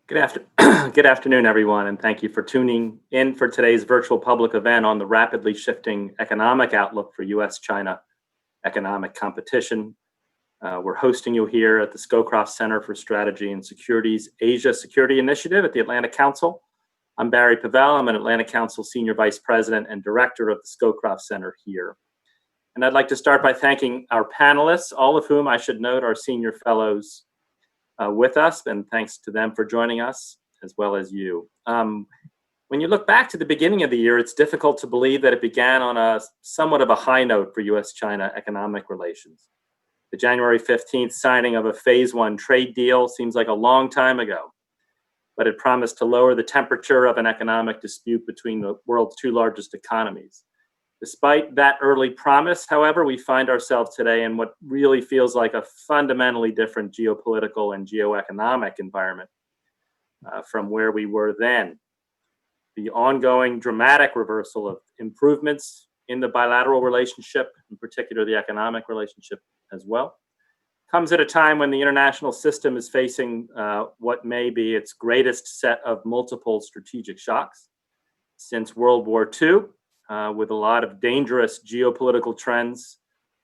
Good afternoon, everyone, and thank you for tuning in for today's virtual public event on the rapidly shifting economic outlook for US-China economic competition. We're hosting you here at the Scowcroft Center for Strategy and Security's Asia Security Initiative at the Atlantic Council. I'm Barry Pavel. I'm an Atlantic Council Senior Vice President and Director of the Scowcroft Center here. And I'd like to start by thanking our panelists, all of whom I should note are senior fellows with us, and thanks to them for joining us, as well as you. When you look back to the beginning of the year, it's difficult to believe that it began on a somewhat of a high note for US-China economic relations. The January 15th signing of a Phase 1 trade deal seems like a long time ago, but it promised to lower the temperature of an economic dispute between the world's two largest economies. Despite that early promise, however, we find ourselves today in what really feels like a fundamentally different geopolitical and geoeconomic environment from where we were then. The ongoing dramatic reversal of improvements in the bilateral relationship, in particular the economic relationship as well, comes at a time when the international system is facing what may be its greatest set of multiple strategic shocks since World War II. With a lot of dangerous geopolitical trends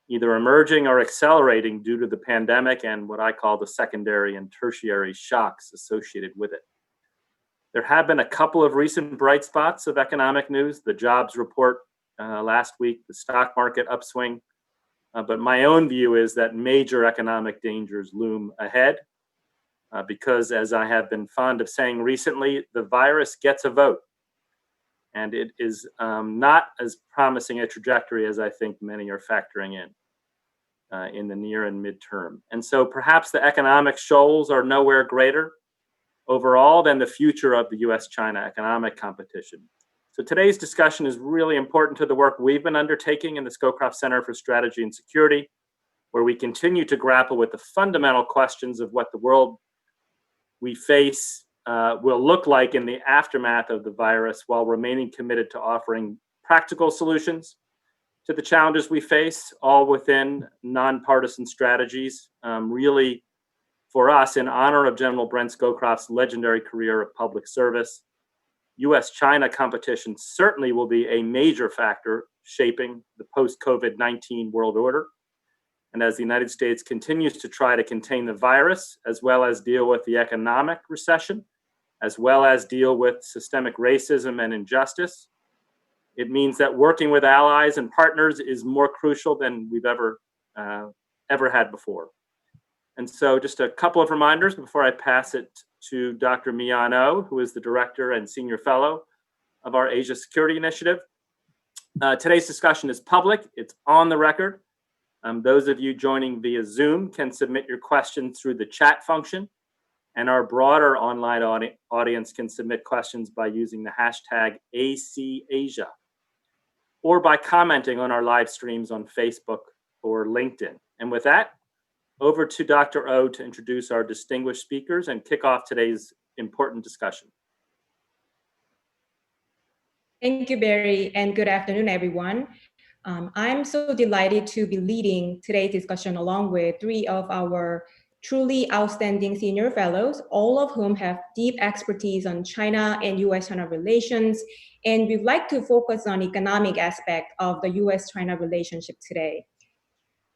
either emerging or accelerating due to the pandemic and what I call the secondary and tertiary shocks associated with it. There have been a couple of recent bright spots of economic news, the jobs report last week, the stock market upswing, but my own view is that major economic dangers loom ahead because, as I have been fond of saying recently, the virus gets a vote. And it is not as promising a trajectory as I think many are factoring in the near and midterm. And so perhaps the economic shoals are nowhere greater overall than the future of the US-China economic competition. So today's discussion is really important to the work we've been undertaking in the Scowcroft Center for Strategy and Security, where we continue to grapple with the fundamental questions of what the world we face will look like in the aftermath of the virus, while remaining committed to offering practical solutions to the challenges we face, all within nonpartisan strategies. Really, for us, in honor of General Brent Scowcroft's legendary career of public service, US-China competition certainly will be a major factor shaping the post-COVID-19 world order. And as the United States continues to try to contain the virus, as well as deal with the economic recession, as well as deal with systemic racism and injustice, it means that working with allies and partners is more crucial than we've ever had before. And so just a couple of reminders before I pass it to Dr. Mian Oh, who is the Director and Senior Fellow of our Asia Security Initiative. Today's discussion is public, it's on the record. Those of you joining via Zoom can submit your questions through the chat function, and our broader online audience can submit questions by using the hashtag ACAsia or by commenting on our live streams on Facebook or LinkedIn. And with that, over to Dr. Oh to introduce our distinguished speakers and kick off today's important discussion. Thank you, Barry, and good afternoon, everyone. I'm so delighted to be leading today's discussion along with three of our truly outstanding senior fellows, all of whom have deep expertise on China and US-China relations, and we'd like to focus on economic aspect of the US-China relationship today.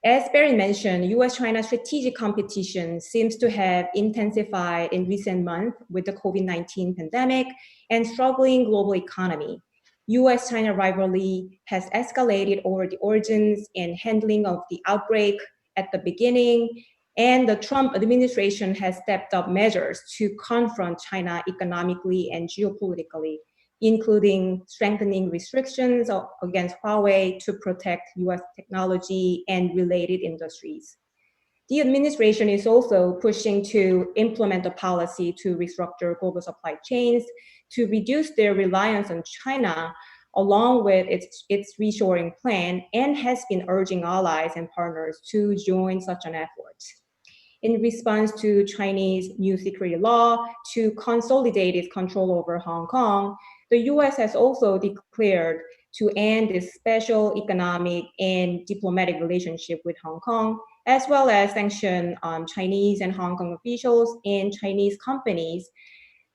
As Barry mentioned, US-China strategic competition seems to have intensified in recent months with the COVID-19 pandemic and struggling global economy. US-China rivalry has escalated over the origins and handling of the outbreak at the beginning, and the Trump administration has stepped up measures to confront China economically and geopolitically, including strengthening restrictions against Huawei to protect US technology and related industries. The administration is also pushing to implement a policy to restructure global supply chains to reduce their reliance on China, along with its reshoring plan, and has been urging allies and partners to join such an effort. In response to Chinese new security law to consolidate its control over Hong Kong, the US has also declared to end its special economic and diplomatic relationship with Hong Kong, as well as sanction Chinese and Hong Kong officials and Chinese companies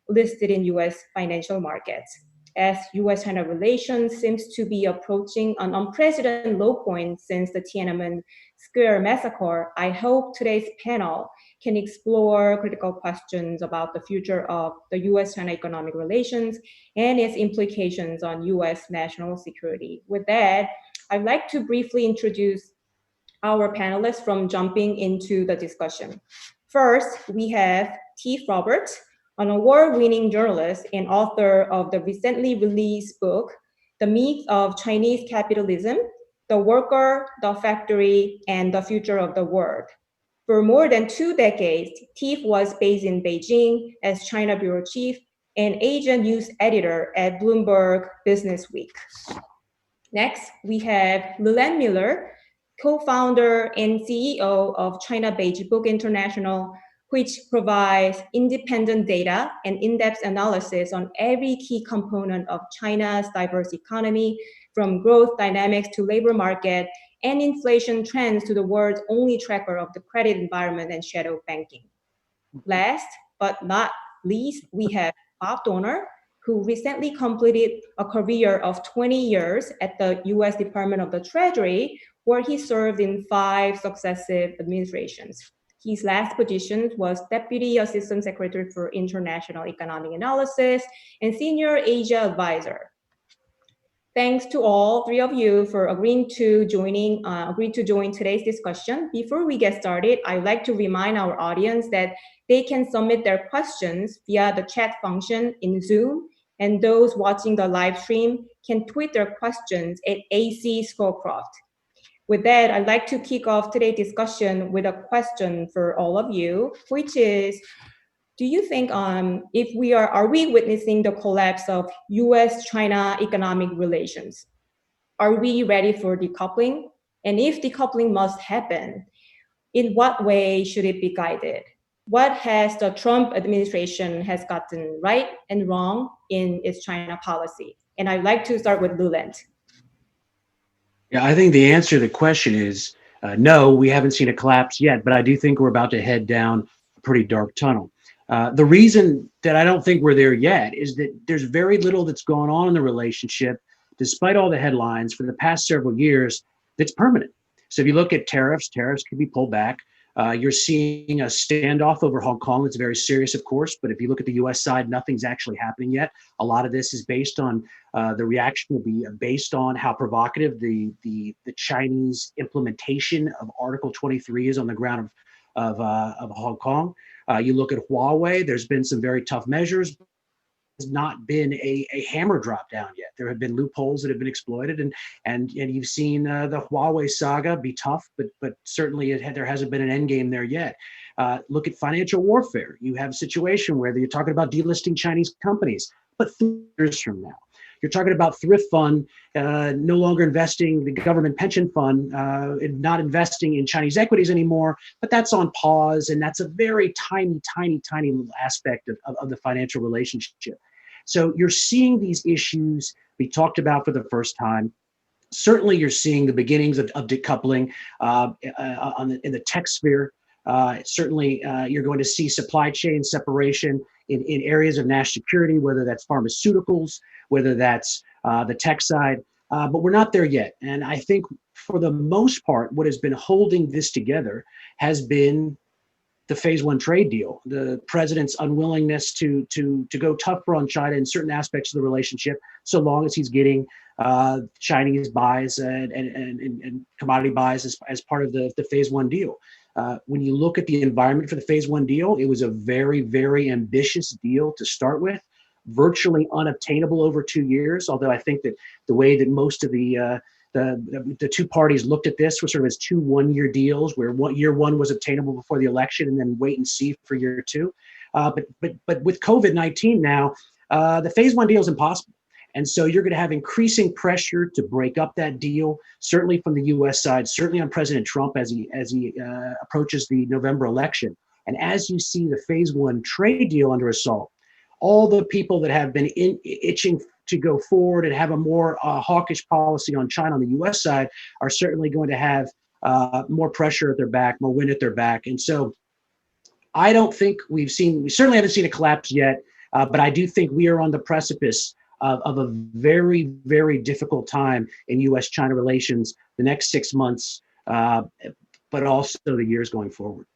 listed in US financial markets. As US-China relations seems to be approaching an unprecedented low point since the Tiananmen Square massacre, I hope today's panel can explore critical questions about the future of the US-China economic relations and its implications on US national security. With that, I'd like to briefly introduce our panelists from jumping into the discussion. First, we have T. Roberts, an award-winning journalist and author of the recently released book, The Myth of Chinese Capitalism, The Worker, the Factory, and the Future of the World. For more than 2 decades, Tiff was based in Beijing as China Bureau Chief and Asian News Editor at Bloomberg Business Week. Next, we have Lulan Miller, co-founder and CEO of China Beige Book International, which provides independent data and in-depth analysis on every key component of China's diverse economy, from growth dynamics to labor market and inflation trends to the world's only tracker of the credit environment and shadow banking. Last but not least, we have Bob Donor, who recently completed a career of 20 years at the US Department of the Treasury, where he served in 5 successive administrations. His last position was Deputy Assistant Secretary for International Economic Analysis and Senior Asia Advisor. Thanks to all 3 of you for agreeing to join today's discussion. Before we get started, I'd like to remind our audience that they can submit their questions via the chat function in Zoom, and those watching the live stream can tweet their questions at AC Scowcroft. With that, I'd like to kick off today's discussion with a question for all of you, which is, do you think if are we witnessing the collapse of US-China economic relations? Are we ready for decoupling? And if decoupling must happen, in what way should it be guided? What has the Trump administration has gotten right and wrong in its China policy? And I'd like to start with Luland. Yeah, I think the answer to the question is no, we haven't seen a collapse yet, but I do think we're about to head down a pretty dark tunnel. The reason that I don't think we're there yet is that there's very little that's gone on in the relationship, despite all the headlines for the past several years, that's permanent. So if you look at tariffs can be pulled back. You're seeing a standoff over Hong Kong that's very serious, of course, but if you look at the US side, nothing's actually happening yet. A lot of this is based on the reaction will be based on how provocative the Chinese implementation of Article 23 is on the ground of Hong Kong. You look at Huawei, there's been some very tough measures. Has not been a hammer drop down yet. There have been loopholes that have been exploited, and you've seen the Huawei saga be tough, but certainly there hasn't been an end game there yet. Look at financial warfare. You have a situation where you're talking about delisting Chinese companies, but 3 years from now, you're talking about thrift fund no longer investing, the government pension fund not investing in Chinese equities anymore, but that's on pause, and that's a very tiny little aspect of the financial relationship. So you're seeing these issues be talked about for the first time. Certainly you're seeing the beginnings of decoupling in the tech sphere. Certainly you're going to see supply chain separation in areas of national security, whether that's pharmaceuticals, whether that's the tech side, but we're not there yet. And I think for the most part, what has been holding this together has been the phase 1 trade deal, the president's unwillingness to go tougher on China in certain aspects of the relationship, so long as he's getting Chinese buys and commodity buys as part of the phase 1 deal. When you look at the environment for the phase 1 deal, it was a very, very ambitious deal to start with, virtually unobtainable over 2 years. Although I think that the way that most of the 2 parties looked at this was sort of as 2 one-year deals, where year 1 was obtainable before the election, and then wait and see for year 2. But with COVID-19 now, the phase 1 deal is impossible. And so you're going to have increasing pressure to break up that deal, certainly from the U.S. side, certainly on President Trump as he approaches the November election. And as you see the phase 1 trade deal under assault, all the people that have been itching to go forward and have a more hawkish policy on China on the U.S. side are certainly going to have more pressure at their back, more wind at their back. And so I don't think we certainly haven't seen a collapse yet. But I do think we are on the precipice of a very, very difficult time in U.S.-China relations the next 6 months, but also the years going forward.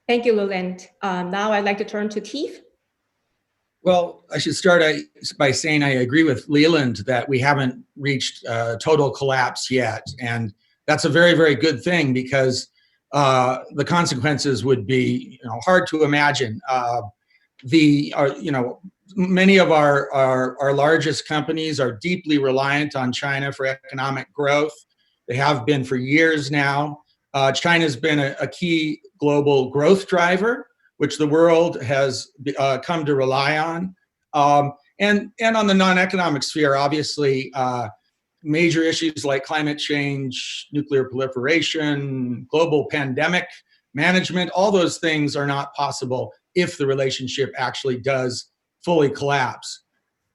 Thank you, Leland. Now I'd like to turn to Teef. Well, I should start by saying I agree with Leland that we haven't reached total collapse yet. And that's a very, very good thing because the consequences would be hard to imagine. Many of our largest companies are deeply reliant on China for economic growth. They have been for years now. China's been a key global growth driver, which the world has come to rely on. And on the non-economic sphere, obviously, major issues like climate change, nuclear proliferation, global pandemic management, all those things are not possible if the relationship actually does fully collapse.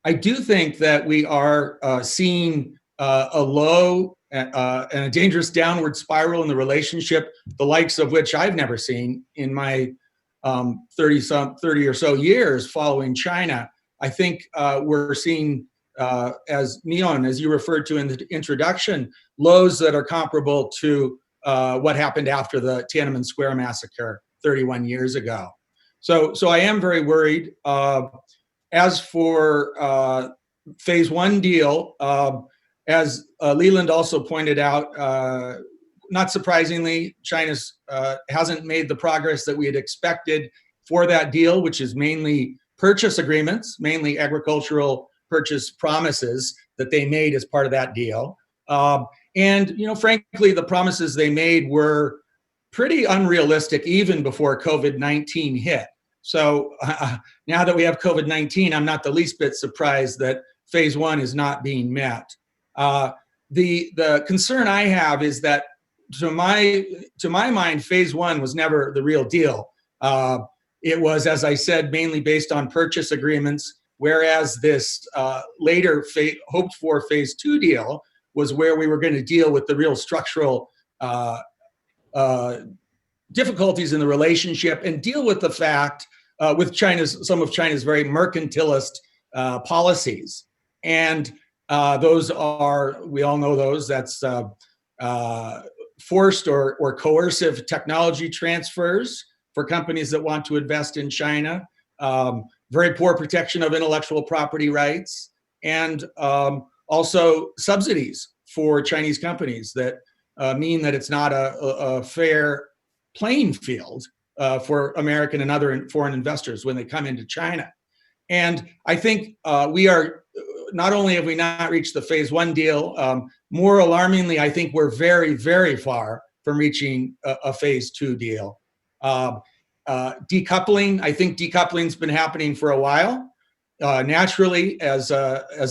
I do think that we are seeing a low and a dangerous downward spiral in the relationship, the likes of which I've never seen in my 30 or so years following China. I think we're seeing, as Neon, as you referred to in the introduction, lows that are comparable to what happened after the Tiananmen Square massacre 31 years ago. So I am very worried. As for phase one deal, as Leland also pointed out, not surprisingly, China hasn't made the progress that we had expected for that deal, which is mainly purchase agreements, mainly agricultural purchase promises that they made as part of that deal. And frankly, the promises they made were pretty unrealistic even before COVID-19 hit. So now that we have COVID-19, I'm not the least bit surprised that phase one is not being met. The concern I have is that to my mind, phase one was never the real deal. It was, as I said, mainly based on purchase agreements, whereas this later hoped for phase two deal was where we were going to deal with the real structural difficulties in the relationship and deal with the fact with some of China's very mercantilist policies. And those are, we all know those, that's forced or coercive technology transfers for companies that want to invest in China, very poor protection of intellectual property rights, and also subsidies for Chinese companies that mean that it's not a fair playing field for American and other foreign investors when they come into China. And I think we are, not only have we not reached the phase one deal, more alarmingly, I think we're very, very far from reaching a phase two deal. Decoupling, I think decoupling's been happening for a while. Naturally, as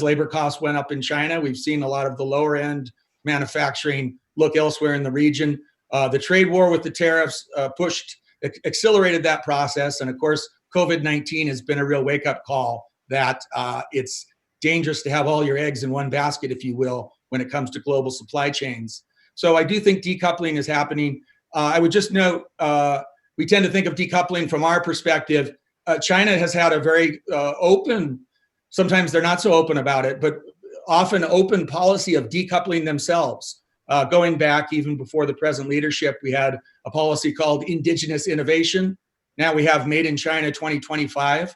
labor costs went up in China, we've seen a lot of the lower end manufacturing look elsewhere in the region. The trade war with the tariffs accelerated that process. And of course, COVID-19 has been a real wake-up call that it's dangerous to have all your eggs in one basket, if you will, when it comes to global supply chains. So I do think decoupling is happening. I would just note, we tend to think of decoupling from our perspective. China has had a very open, sometimes they're not so open about it, but often open policy of decoupling themselves. Going back even before the present leadership, we had a policy called indigenous innovation. Now we have Made in China 2025.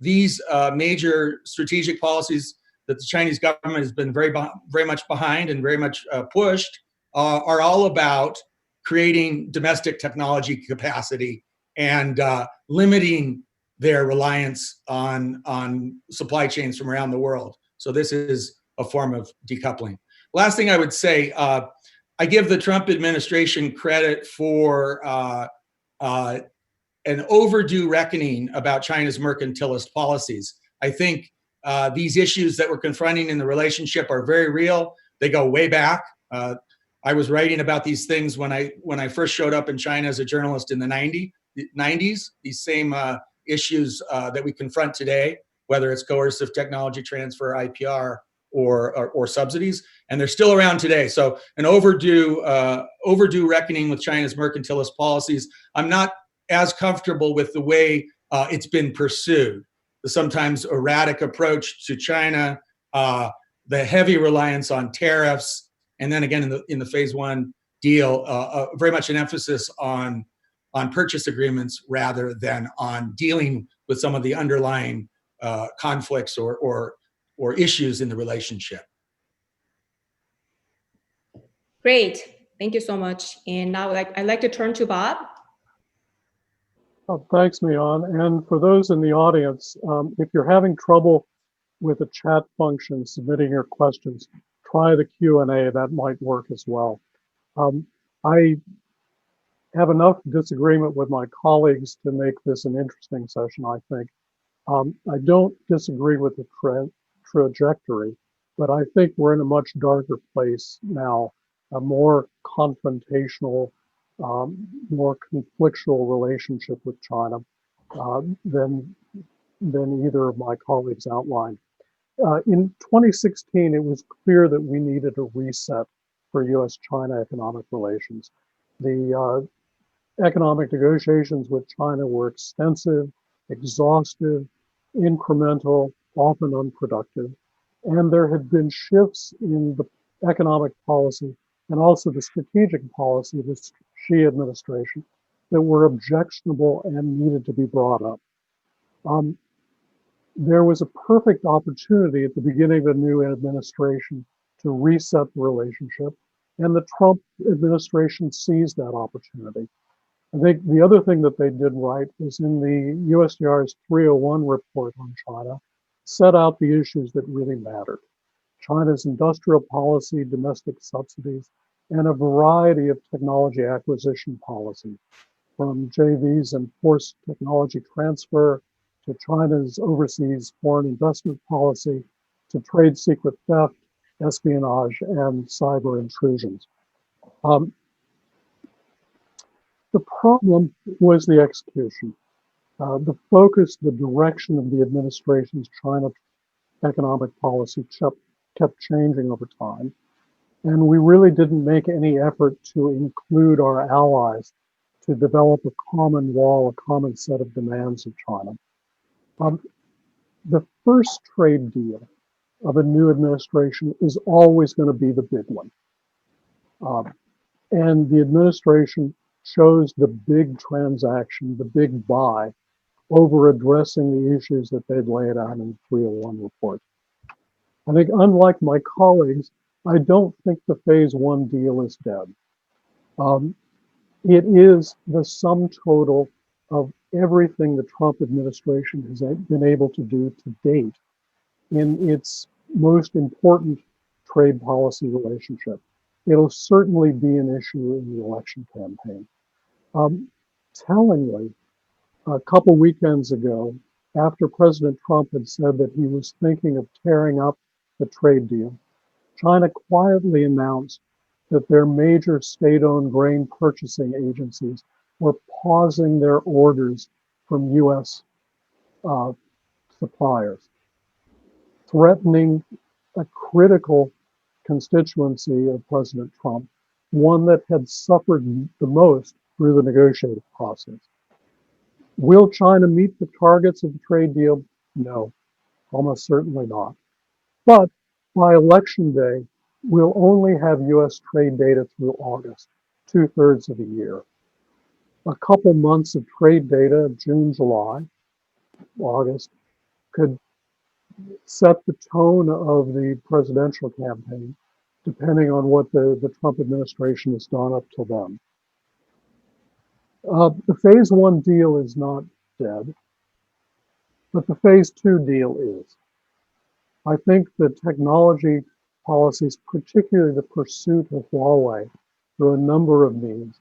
These major strategic policies that the Chinese government has been very much behind and very much pushed are all about creating domestic technology capacity and limiting their reliance on supply chains from around the world. So this is a form of decoupling. Last thing I would say, I give the Trump administration credit for an overdue reckoning about China's mercantilist policies. I think these issues that we're confronting in the relationship are very real. They go way back. I was writing about these things when I first showed up in China as a journalist in the 90s. These same issues that we confront today, whether it's coercive technology transfer, IPR, or subsidies, and they're still around today. So an overdue reckoning with China's mercantilist policies. I'm not as comfortable with the way it's been pursued. The sometimes erratic approach to China, the heavy reliance on tariffs, and then again in the phase one deal, very much an emphasis on purchase agreements rather than on dealing with some of the underlying conflicts or issues in the relationship. Great. Thank you so much. And now I'd like to turn to Bob. Thanks, Mian. And for those in the audience, if you're having trouble with the chat function submitting your questions, try the Q&A. That might work as well. I have enough disagreement with my colleagues to make this an interesting session, I think. I don't disagree with the trajectory, but I think we're in a much darker place now, a more confrontational, more conflictual relationship with China than either of my colleagues outlined. In 2016, it was clear that we needed a reset for U.S.-China economic relations. The economic negotiations with China were extensive, exhaustive, incremental, often unproductive, and there had been shifts in the economic policy and also the strategic policy of the Xi administration that were objectionable and needed to be brought up. There was a perfect opportunity at the beginning of the new administration to reset the relationship, and the Trump administration seized that opportunity. I think the other thing that they did right was in the USTR's 301 report on China, set out the issues that really mattered. China's industrial policy, domestic subsidies, and a variety of technology acquisition policy, from JVs and forced technology transfer to China's overseas foreign investment policy to trade secret theft, espionage, and cyber intrusions. The problem was the execution. The focus, the direction of the administration's China economic policy kept changing over time. And we really didn't make any effort to include our allies to develop a common wall, a common set of demands of China. The first trade deal of a new administration is always going to be the big one. And the administration chose the big transaction, the big buy, over addressing the issues that they'd laid out in the 301 report. I think, unlike my colleagues, I don't think the phase one deal is dead. It is the sum total of everything the Trump administration has been able to do to date in its most important trade policy relationship. It'll certainly be an issue in the election campaign. Tellingly, a couple weekends ago, after President Trump had said that he was thinking of tearing up the trade deal, China quietly announced that their major state-owned grain purchasing agencies were pausing their orders from U.S. Suppliers, threatening a critical constituency of President Trump, one that had suffered the most through the negotiating process. Will China meet the targets of the trade deal? No, almost certainly not. But by election day, we'll only have U.S. trade data through August, 2/3 of the year. A couple months of trade data, June, July, August, could set the tone of the presidential campaign, depending on what the Trump administration has done up till then. The phase one deal is not dead, but the phase two deal is. I think the technology policies, particularly the pursuit of Huawei through a number of means,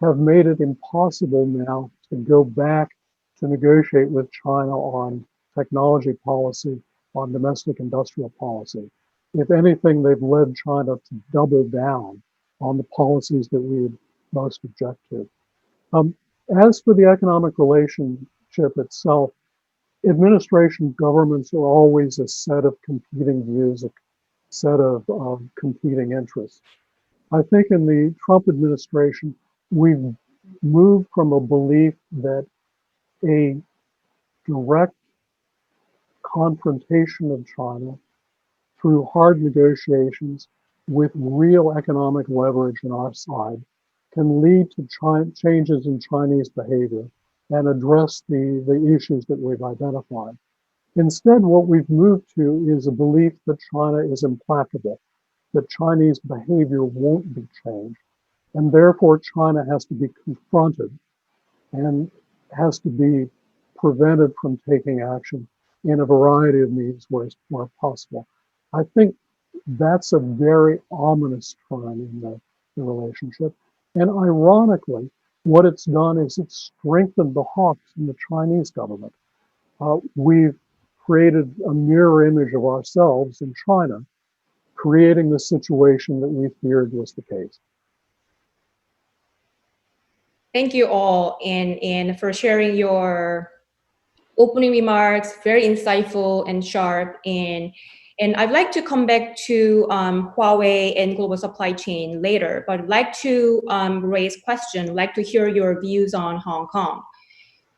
have made it impossible now to go back to negotiate with China on technology policy, on domestic industrial policy. If anything, they've led China to double down on the policies that we would most object to. As for the economic relationship itself, administration governments are always a set of competing views, a set of competing interests. I think in the Trump administration, we've moved from a belief that a direct confrontation of China through hard negotiations with real economic leverage on our side can lead to changes in Chinese behavior and address the issues that we've identified. Instead, what we've moved to is a belief that China is implacable, that Chinese behavior won't be changed, and therefore China has to be confronted and has to be prevented from taking action in a variety of means where possible. I think that's a very ominous trend in the relationship. And ironically, what it's done is it's strengthened the hawks in the Chinese government. We've created a mirror image of ourselves in China, creating the situation that we feared was the case. Thank you all and for sharing your opening remarks, very insightful and sharp. And I'd like to come back to Huawei and global supply chain later, but I'd like to raise questions, like to hear your views on Hong Kong.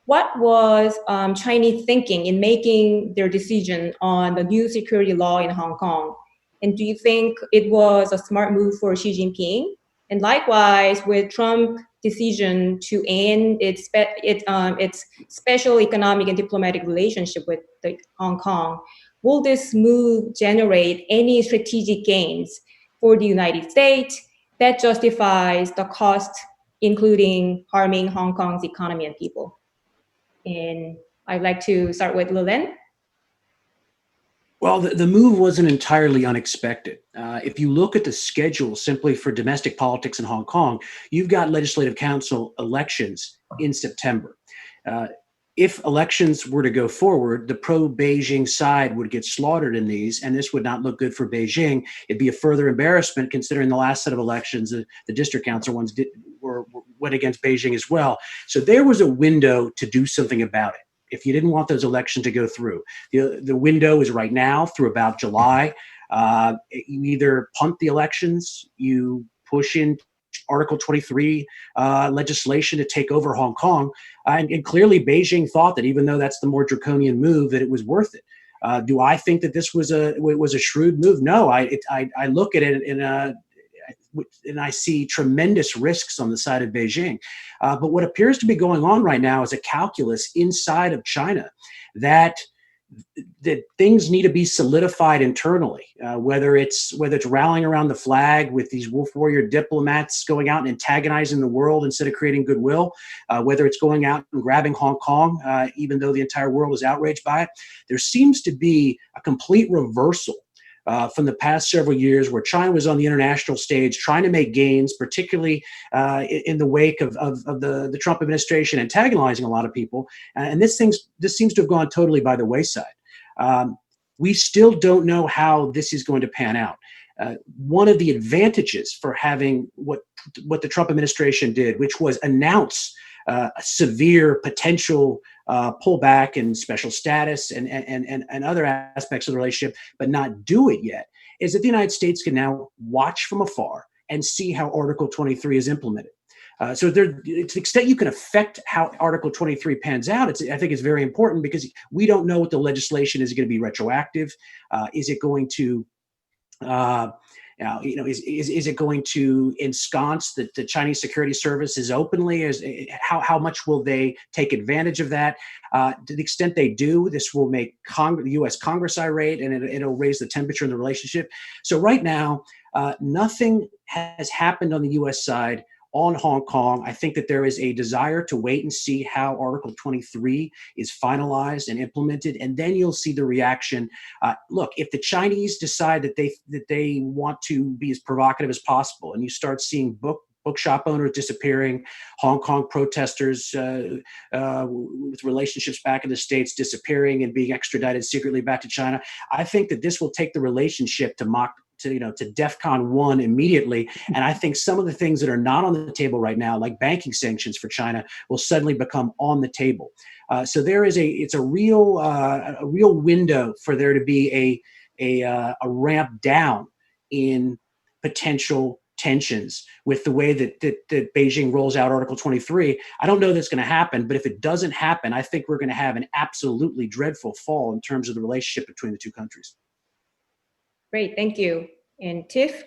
What was Chinese thinking in making their decision on the new security law in Hong Kong? And do you think it was a smart move for Xi Jinping? And likewise, with Trump's decision to end its special economic and diplomatic relationship with Hong Kong, will this move generate any strategic gains for the United States that justifies the cost, including harming Hong Kong's economy and people? And I'd like to start with Lillian. Well, the move wasn't entirely unexpected. If you look at the schedule simply for domestic politics in Hong Kong, you've got legislative council elections in September. If elections were to go forward, the pro-Beijing side would get slaughtered in these, and this would not look good for Beijing. It'd be a further embarrassment considering the last set of elections, the district council ones went against Beijing as well. So there was a window to do something about it if you didn't want those elections to go through. The window is right now through about July. You either punt the elections, you push in Article 23 legislation to take over Hong Kong. And clearly Beijing thought that even though that's the more draconian move, that it was worth it. Do I think that this was a shrewd move? No, I look at it and I see tremendous risks on the side of Beijing. But what appears to be going on right now is a calculus inside of China that things need to be solidified internally, whether it's rallying around the flag with these wolf warrior diplomats going out and antagonizing the world instead of creating goodwill, whether it's going out and grabbing Hong Kong, even though the entire world is outraged by it. There seems to be a complete reversal from the past several years where China was on the international stage trying to make gains, particularly in the wake of the Trump administration antagonizing a lot of people. And this seems to have gone totally by the wayside. We still don't know how this is going to pan out. One of the advantages for having what the Trump administration did, which was announce a severe potential pullback and special status and other aspects of the relationship, but not do it yet, is that the United States can now watch from afar and see how Article 23 is implemented. So to the extent you can affect how Article 23 pans out, I think it's very important because we don't know what the legislation is going to be retroactive. Is it going to is it going to ensconce the Chinese security services openly? How much will they take advantage of that? To the extent they do, this will make the U.S. Congress irate, and it'll raise the temperature in the relationship. So right now, nothing has happened on the U.S. side on Hong Kong. I think that there is a desire to wait and see how Article 23 is finalized and implemented, and then you'll see the reaction. Look, if the Chinese decide that they want to be as provocative as possible, and you start seeing bookshop owners disappearing, Hong Kong protesters with relationships back in the States disappearing and being extradited secretly back to China, I think that this will take the relationship to DEFCON 1 immediately. And I think some of the things that are not on the table right now, like banking sanctions for China, will suddenly become on the table. So it's a real window for there to be a ramp down in potential tensions with the way that Beijing rolls out Article 23. I don't know that's going to happen, but if it doesn't happen, I think we're going to have an absolutely dreadful fall in terms of the relationship between the two countries. Great, thank you. And Tiff?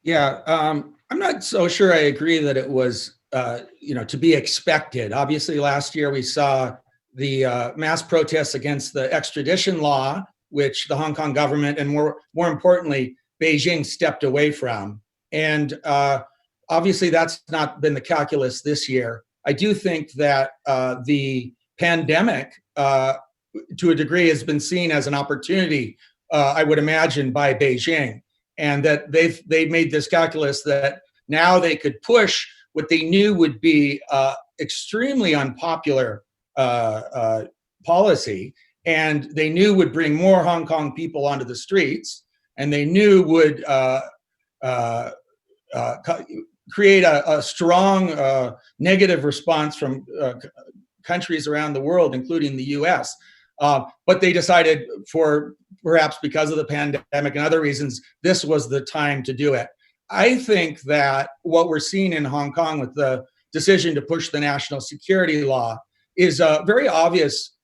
Yeah, I'm not so sure I agree that it was, to be expected. Obviously, last year we saw the mass protests against the extradition law, which the Hong Kong government and more importantly, Beijing stepped away from. And obviously, that's not been the calculus this year. I do think that the pandemic, to a degree, has been seen as an opportunity, I would imagine, by Beijing. And that they've made this calculus that now they could push what they knew would be extremely unpopular policy, and they knew would bring more Hong Kong people onto the streets, and they knew would create a strong negative response from countries around the world, including the US. But they decided, for perhaps because of the pandemic and other reasons, this was the time to do it. I think that what we're seeing in Hong Kong with the decision to push the national security law is a very obvious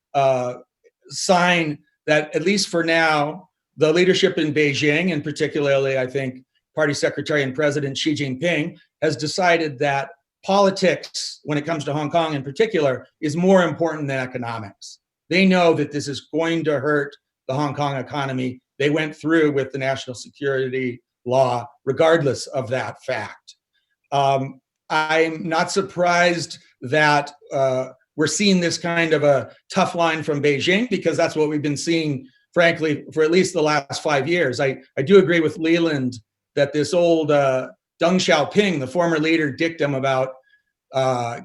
sign that, at least for now, the leadership in Beijing, and particularly, I think, Party Secretary and President Xi Jinping, has decided that politics, when it comes to Hong Kong in particular, is more important than economics. They know that this is going to hurt the Hong Kong economy. They went through with the national security law, regardless of that fact. I'm not surprised that we're seeing this kind of a tough line from Beijing, because that's what we've been seeing, frankly, for at least the last 5 years. I do agree with Leland that this old Deng Xiaoping, the former leader, dictum about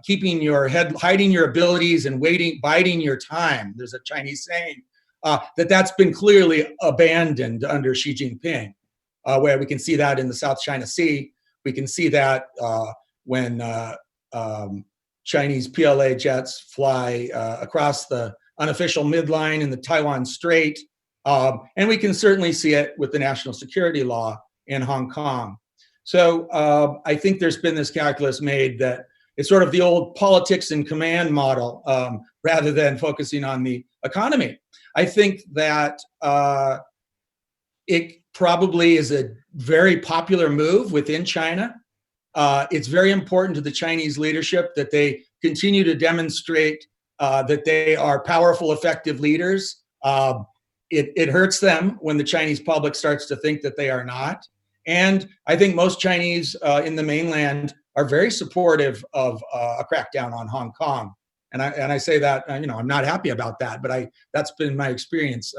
keeping your head, hiding your abilities and biding your time, there's a Chinese saying, that's been clearly abandoned under Xi Jinping, where we can see that in the South China Sea. We can see that when Chinese PLA jets fly across the unofficial midline in the Taiwan Strait. And we can certainly see it with the national security law in Hong Kong. So I think there's been this calculus made that it's sort of the old politics and command model, rather than focusing on the economy. I think that it probably is a very popular move within China. It's very important to the Chinese leadership that they continue to demonstrate that they are powerful, effective leaders. It hurts them when the Chinese public starts to think that they are not. And I think most Chinese in the mainland are very supportive of a crackdown on Hong Kong. And I say that, I'm not happy about that, but that's been my experience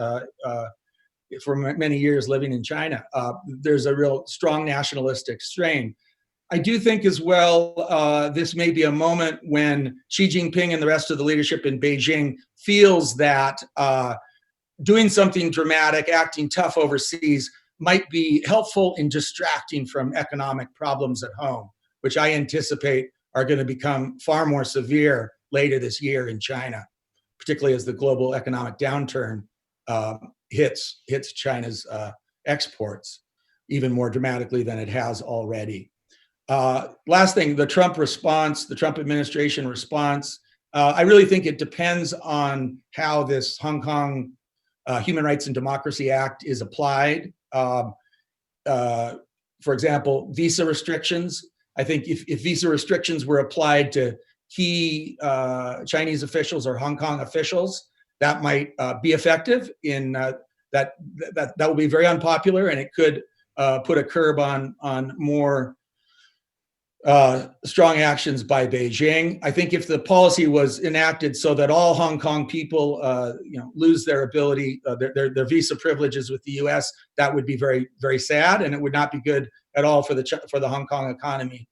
for many years living in China. There's a real strong nationalistic strain. I do think as well, this may be a moment when Xi Jinping and the rest of the leadership in Beijing feels that doing something dramatic, acting tough overseas might be helpful in distracting from economic problems at home, which I anticipate are going to become far more severe later this year in China, particularly as the global economic downturn hits China's exports even more dramatically than it has already. Last thing, the Trump response, the Trump administration response, I really think it depends on how this Hong Kong Human Rights and Democracy Act is applied. For example, visa restrictions. I think if visa restrictions were applied to key Chinese officials or Hong Kong officials, that might be effective in that will be very unpopular, and it could put a curb on more strong actions by Beijing. I think if the policy was enacted so that all Hong Kong people, lose their ability, their visa privileges with the U.S., that would be very, very sad, and it would not be good at all for the Hong Kong economy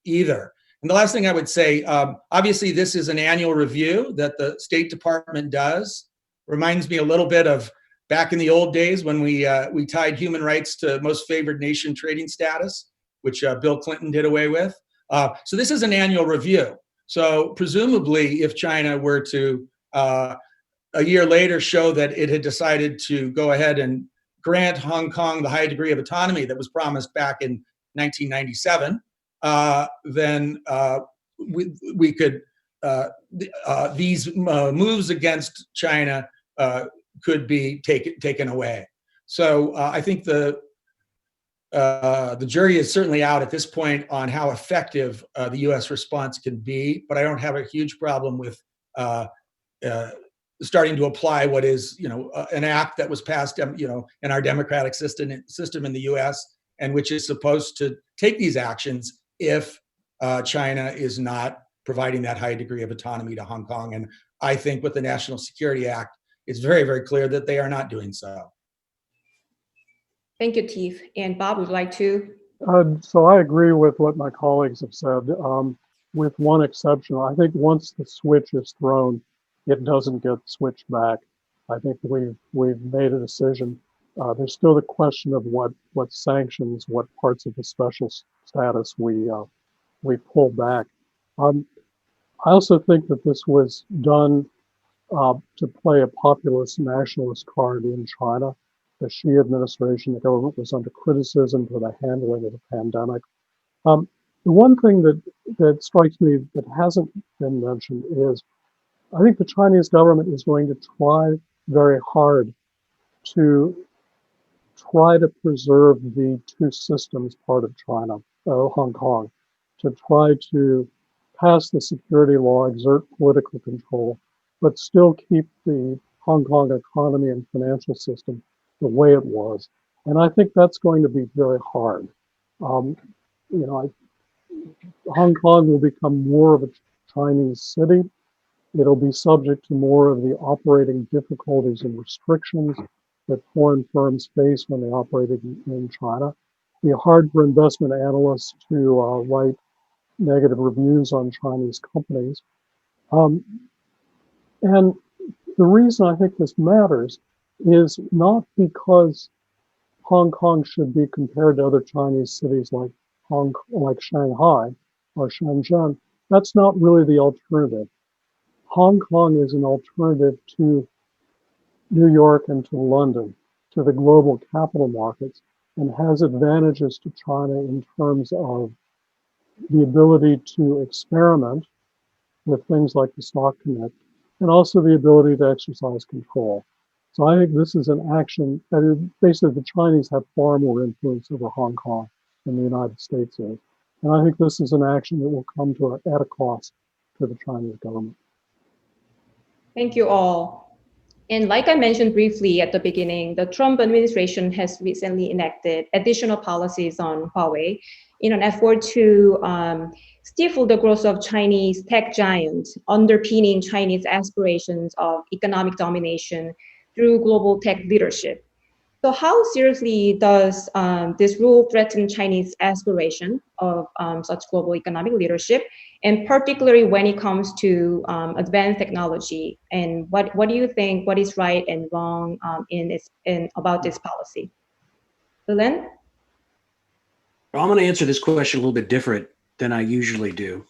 either. And the last thing I would say, obviously, this is an annual review that the State Department does. Reminds me a little bit of back in the old days when we tied human rights to most favored nation trading status, which Bill Clinton did away with. So this is an annual review. So presumably, if China were to a year later show that it had decided to go ahead and grant Hong Kong the high degree of autonomy that was promised back in 1997, then we could these moves against China could be taken away. So I think the jury is certainly out at this point on how effective the U.S. response can be, but I don't have a huge problem with starting to apply what is, an act that was passed, in our democratic system in the U.S. and which is supposed to take these actions if China is not providing that high degree of autonomy to Hong Kong. And I think with the National Security Act, it's very, very clear that they are not doing so. Thank you, Tiff. And Bob would like to. So I agree with what my colleagues have said, with one exception. I think once the switch is thrown, it doesn't get switched back. I think we've made a decision. There's still the question of what sanctions, what parts of the special status we pull back. I also think that this was done to play a populist nationalist card in China. The Xi administration, the government was under criticism for the handling of the pandemic. The one thing that strikes me that hasn't been mentioned is I think the Chinese government is going to try very hard to preserve the two systems part of China, Hong Kong, to try to pass the security law, exert political control, but still keep the Hong Kong economy and financial system the way it was. And I think that's going to be very hard. Hong Kong will become more of a Chinese city. It'll be subject to more of the operating difficulties and restrictions that foreign firms face when they operate in China. It'll be hard for investment analysts to write negative reviews on Chinese companies. And the reason I think this matters is not because Hong Kong should be compared to other Chinese cities like Shanghai or Shenzhen. That's not really the alternative. Hong Kong is an alternative to New York and to London, to the global capital markets, and has advantages to China in terms of the ability to experiment with things like the Stock Connect, and also the ability to exercise control. So I think this is an action that basically the Chinese have far more influence over Hong Kong than the United States is. And I think this is an action that will come at a cost to the Chinese government. Thank you all. And like I mentioned briefly at the beginning, the Trump administration has recently enacted additional policies on Huawei in an effort to stifle the growth of Chinese tech giants, underpinning Chinese aspirations of economic domination through global tech leadership. So how seriously does this rule threaten Chinese aspiration of such global economic leadership, and particularly when it comes to advanced technology? And what do you think, what is right and wrong about this policy? Len? I'm going to answer this question a little bit different than I usually do.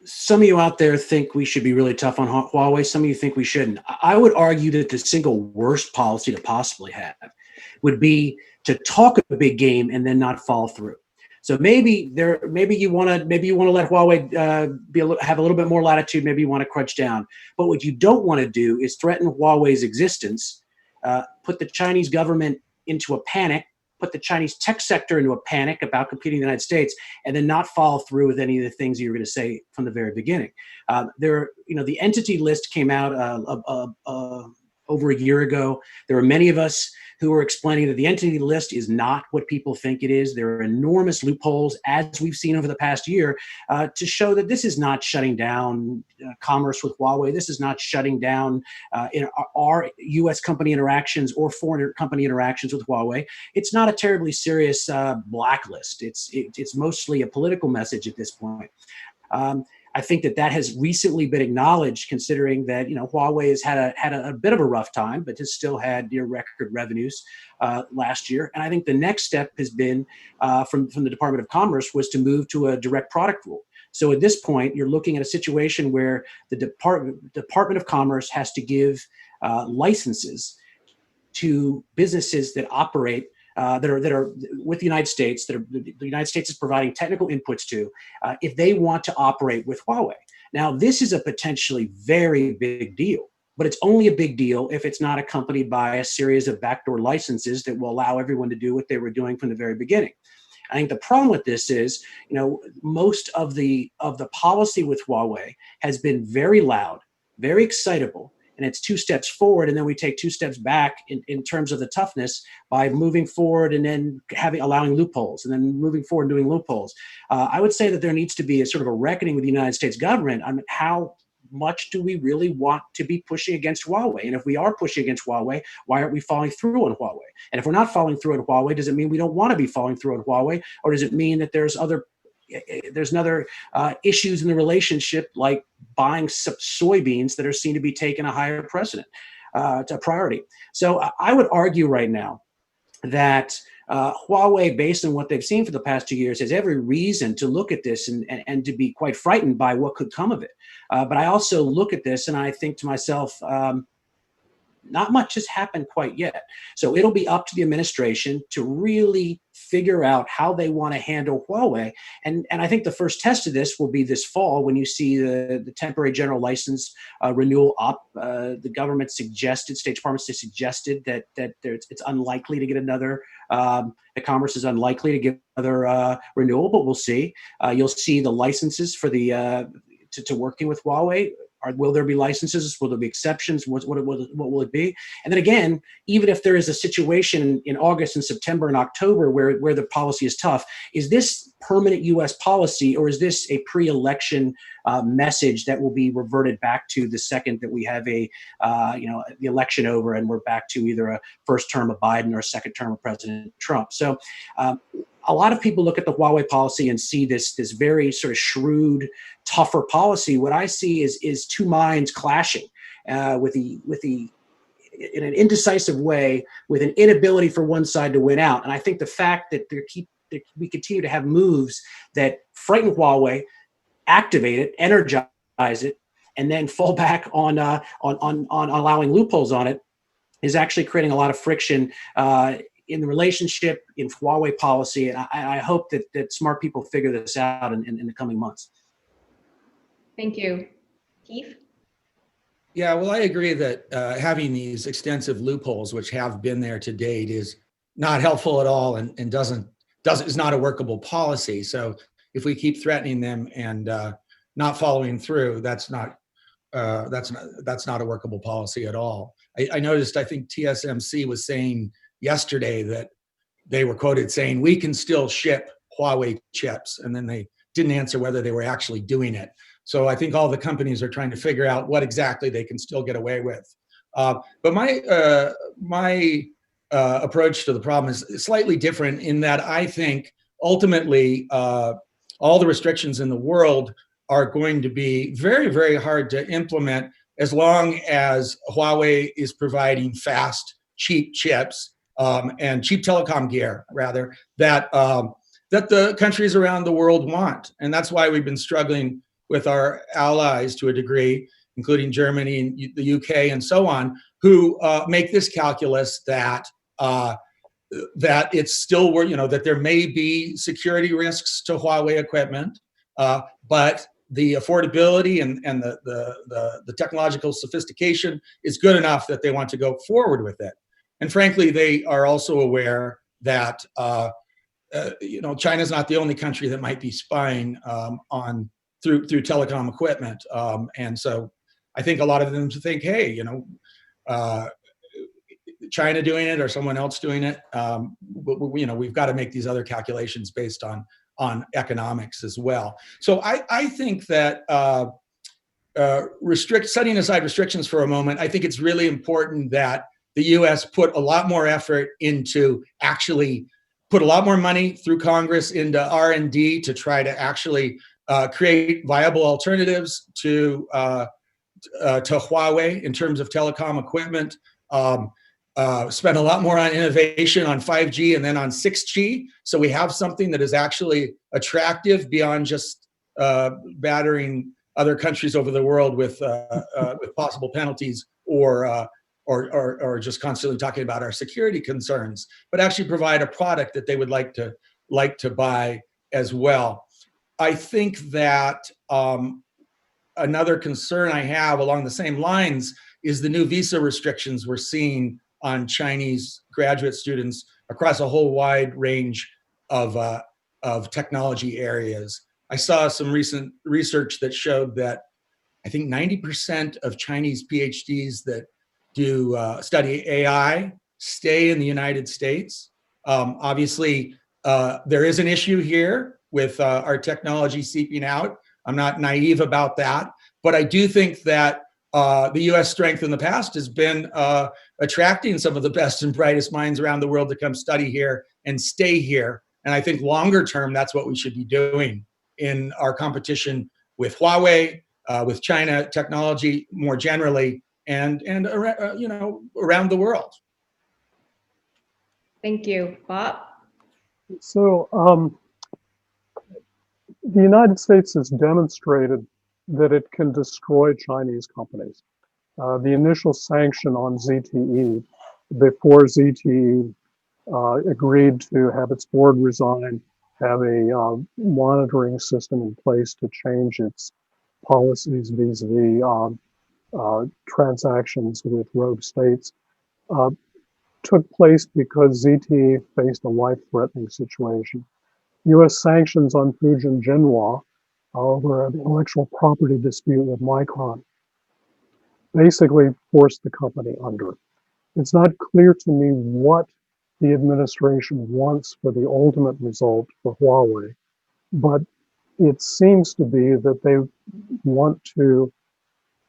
Some of you out there think we should be really tough on Huawei. Some of you think we shouldn't. I would argue that the single worst policy to possibly have would be to talk a big game and then not follow through. So maybe you want to let Huawei have a little bit more latitude. Maybe you want to crunch down. But what you don't want to do is threaten Huawei's existence, put the Chinese government into a panic, put the Chinese tech sector into a panic about competing in the United States, and then not follow through with any of the things you were going to say from the very beginning. The entity list came out over a year ago. There are many of us who are explaining that the entity list is not what people think it is. There are enormous loopholes, as we've seen over the past year, to show that this is not shutting down commerce with Huawei. This is not shutting down in our U.S. company interactions or foreign company interactions with Huawei. It's not a terribly serious blacklist. It's mostly a political message at this point. I think that has recently been acknowledged, considering that Huawei has had a bit of a rough time, but has still had near record revenues last year. And I think the next step has been from the Department of Commerce was to move to a direct product rule. So at this point, you're looking at a situation where the Department of Commerce has to give licenses to businesses that operate that are with the United States, the United States is providing technical inputs to, if they want to operate with Huawei. Now, this is a potentially very big deal, but it's only a big deal if it's not accompanied by a series of backdoor licenses that will allow everyone to do what they were doing from the very beginning. I think the problem with this is, most of the policy with Huawei has been very loud, very excitable, and it's 2 steps forward, and then we take 2 steps back in terms of the toughness by moving forward and then allowing loopholes, and then moving forward and doing loopholes. I would say that there needs to be a sort of a reckoning with the United States government on how much do we really want to be pushing against Huawei? And if we are pushing against Huawei, why aren't we following through on Huawei? And if we're not following through on Huawei, does it mean we don't want to be following through on Huawei? Or does it mean that there's other issues in the relationship, like buying soybeans that are seen to be taking a higher precedent, to priority? So I would argue right now that Huawei, based on what they've seen for the past 2 years, has every reason to look at this and to be quite frightened by what could come of it. But I also look at this and I think to myself, not much has happened quite yet. So it'll be up to the administration to really figure out how they want to handle Huawei. And I think the first test of this will be this fall when you see the temporary general license renewal up. The government suggested, State Department suggested that it's unlikely to get another, the Commerce is unlikely to give another renewal, but we'll see. You'll see the licenses for the to working with Huawei. Will there be licenses? Will there be exceptions? What will it be? And then again, even if there is a situation in August and September and October where the policy is tough, is this permanent U.S. policy, or is this a pre-election message that will be reverted back to the second that we have the election over and we're back to either a first term of Biden or a second term of President Trump? So a lot of people look at the Huawei policy and see this very sort of shrewd, tougher policy. What I see is two minds clashing with the in an indecisive way, with an inability for one side to win out. And I think the fact that we continue to have moves that frighten Huawei, activate it, energize it, and then fall back on allowing loopholes on it is actually creating a lot of friction in the relationship, in Huawei policy. And I hope that smart people figure this out in the coming months. Thank you. Keith? Yeah, well, I agree that having these extensive loopholes, which have been there to date, is not helpful at all and is not a workable policy. So if we keep threatening them and not following through, that's not a workable policy at all. I noticed, I think TSMC was saying yesterday that they were quoted saying, we can still ship Huawei chips, and then they didn't answer whether they were actually doing it. So I think all the companies are trying to figure out what exactly they can still get away with. But my approach to the problem is slightly different in that I think ultimately all the restrictions in the world are going to be very, very hard to implement as long as Huawei is providing fast, cheap chips and cheap telecom gear, rather, that the countries around the world want. And that's why we've been struggling with our allies to a degree, including Germany and the UK and so on, who make this calculus that it's still, that there may be security risks to Huawei equipment, but the affordability and the technological sophistication is good enough that they want to go forward with it. And frankly, they are also aware that China's not the only country that might be spying through telecom equipment, and so I think a lot of them think, hey, China doing it or someone else doing it, we've got to make these other calculations based on economics as well. So I think that setting aside restrictions for a moment, I think it's really important that the U.S. put a lot more effort into actually put a lot more money through Congress into R&D to try to actually create viable alternatives to Huawei in terms of telecom equipment. Spend a lot more on innovation on 5G and then on 6G, so we have something that is actually attractive beyond just battering other countries over the world with possible penalties or or just constantly talking about our security concerns, but actually provide a product that they would like to buy as well. I think that another concern I have along the same lines is the new visa restrictions we're seeing on Chinese graduate students across a whole wide range of technology areas. I saw some recent research that showed that I think 90% of Chinese PhDs that do study AI stay in the United States. Obviously, there is an issue here with our technology seeping out. I'm not naive about that, but I do think that the U.S. strength in the past has been attracting some of the best and brightest minds around the world to come study here and stay here. And I think longer term, that's what we should be doing in our competition with Huawei, with China technology more generally, and around the world. Thank you, Bob. So the United States has demonstrated that it can destroy Chinese companies. The initial sanction on ZTE, before ZTE agreed to have its board resign, have a monitoring system in place to change its policies vis-a-vis transactions with rogue states, took place because ZTE faced a life-threatening situation. U.S. sanctions on Fujian Jinhua over an intellectual property dispute with Micron basically forced the company under. It's not clear to me what the administration wants for the ultimate result for Huawei, but it seems to be that they want to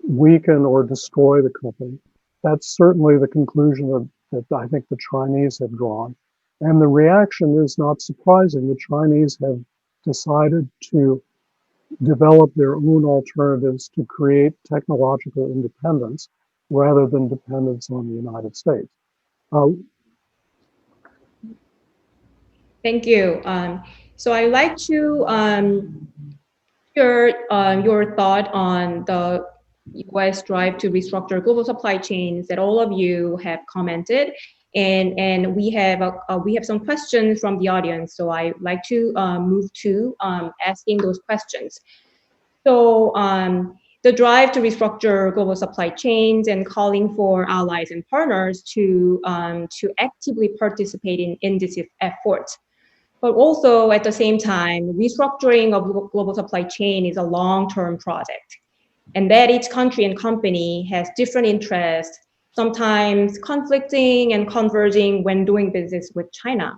weaken or destroy the company. That's certainly the conclusion that I think the Chinese have drawn. And the reaction is not surprising. The Chinese have decided to develop their own alternatives to create technological independence rather than dependence on the United States. Thank you. So I'd like to hear your thought on the U.S. drive to restructure global supply chains that all of you have commented, and we have some questions from the audience. So I'd like to move to asking those questions. So the drive to restructure global supply chains and calling for allies and partners to actively participate in this effort. But also at the same time, restructuring of global supply chain is a long-term project, and that each country and company has different interests, sometimes conflicting and converging when doing business with China.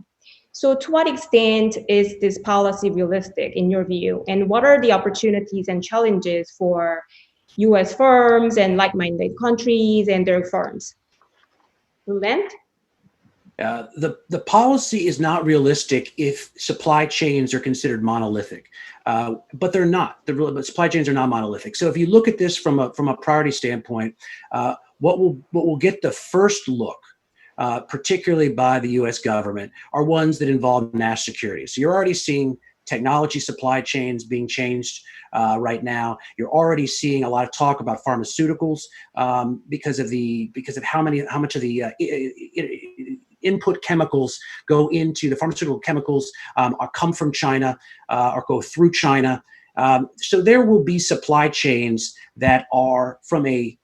So to what extent is this policy realistic in your view? And what are the opportunities and challenges for US firms and like-minded countries and their firms? Roland? The policy is not realistic if supply chains are considered monolithic, but they're not. The supply chains are not monolithic. So if you look at this from a priority standpoint, what will get the first look, particularly by the U.S. government, are ones that involve national security. So you're already seeing technology supply chains being changed right now. You're already seeing a lot of talk about pharmaceuticals because of how much of the input chemicals go into the pharmaceutical chemicals come from China or go through China. So there will be supply chains that are, from a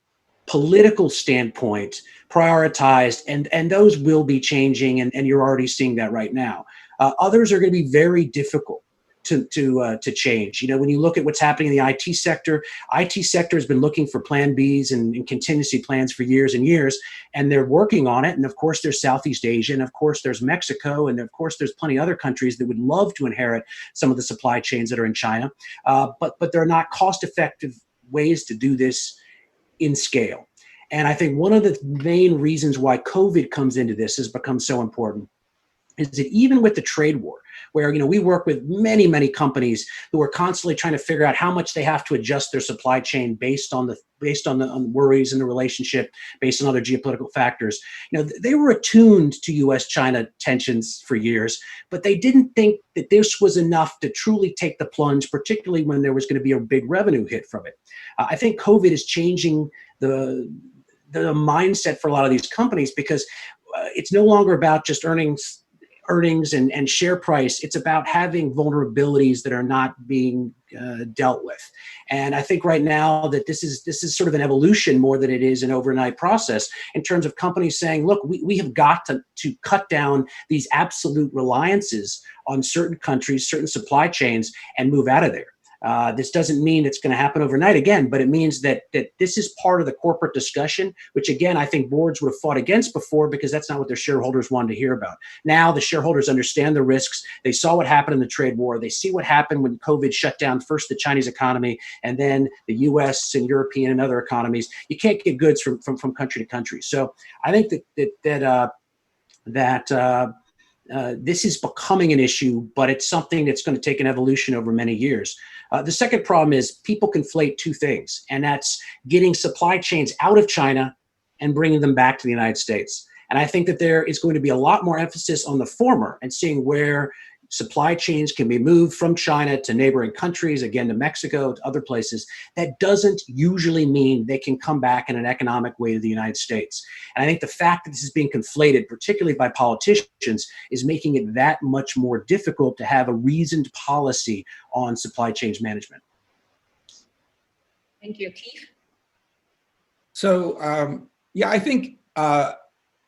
political standpoint, prioritized, and those will be changing, and you're already seeing that right now. Others are going to be very difficult to change. You know, when you look at what's happening in the IT sector has been looking for plan Bs and contingency plans for years and years, and they're working on it. And of course, there's Southeast Asia, and of course, there's Mexico, and of course, there's plenty of other countries that would love to inherit some of the supply chains that are in China, but they're not cost-effective ways to do this in scale. And I think one of the main reasons why COVID comes into this has become so important is that even with the trade war, where, you know, we work with many companies who are constantly trying to figure out how much they have to adjust their supply chain based on the worries in the relationship, based on other geopolitical factors. You know, they were attuned to U.S.-China tensions for years, but they didn't think that this was enough to truly take the plunge, particularly when there was going to be a big revenue hit from it. I think COVID is changing the mindset for a lot of these companies, because it's no longer about just earnings and share price. It's about having vulnerabilities that are not being dealt with. And I think right now that this is sort of an evolution more than it is an overnight process in terms of companies saying, look, we have got to cut down these absolute reliances on certain countries, certain supply chains, and move out of there. This doesn't mean it's going to happen overnight again, but it means that this is part of the corporate discussion, which again, I think boards would have fought against before because that's not what their shareholders wanted to hear about. Now the shareholders understand the risks. They saw what happened in the trade war. They see what happened when COVID shut down first the Chinese economy and then the US and European and other economies. You can't get goods from country to country. So I think that this is becoming an issue, but it's something that's going to take an evolution over many years. The second problem is people conflate two things, and that's getting supply chains out of China and bringing them back to the United States. And I think that there is going to be a lot more emphasis on the former and seeing where supply chains can be moved from China to neighboring countries, again, to Mexico, to other places. That doesn't usually mean they can come back in an economic way to the United States. And I think the fact that this is being conflated, particularly by politicians, is making it that much more difficult to have a reasoned policy on supply chains management. Thank you, Keith. So, yeah, I think,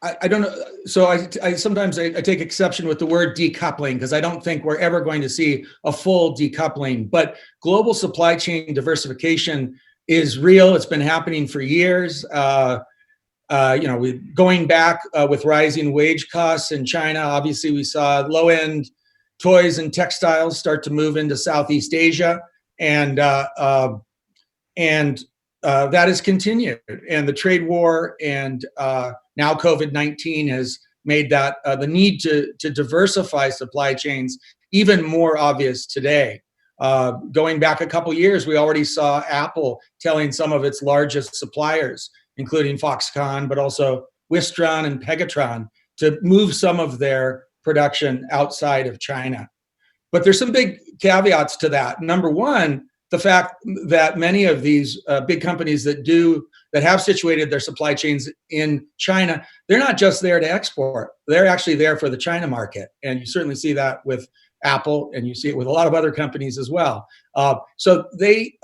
I don't know. So I sometimes take exception with the word decoupling because I don't think we're ever going to see a full decoupling. But global supply chain diversification is real. It's been happening for years. Going back with rising wage costs in China, obviously we saw low-end toys and textiles start to move into Southeast Asia, and that has continued. And the trade war and now COVID-19 has made that the need to diversify supply chains even more obvious today. Going back a couple years, we already saw Apple telling some of its largest suppliers, including Foxconn, but also Wistron and Pegatron, to move some of their production outside of China. But there's some big caveats to that. Number one, the fact that many of these big companies that have situated their supply chains in China, they're not just there to export. They're actually there for the China market. And you certainly see that with Apple, and you see it with a lot of other companies as well. So they,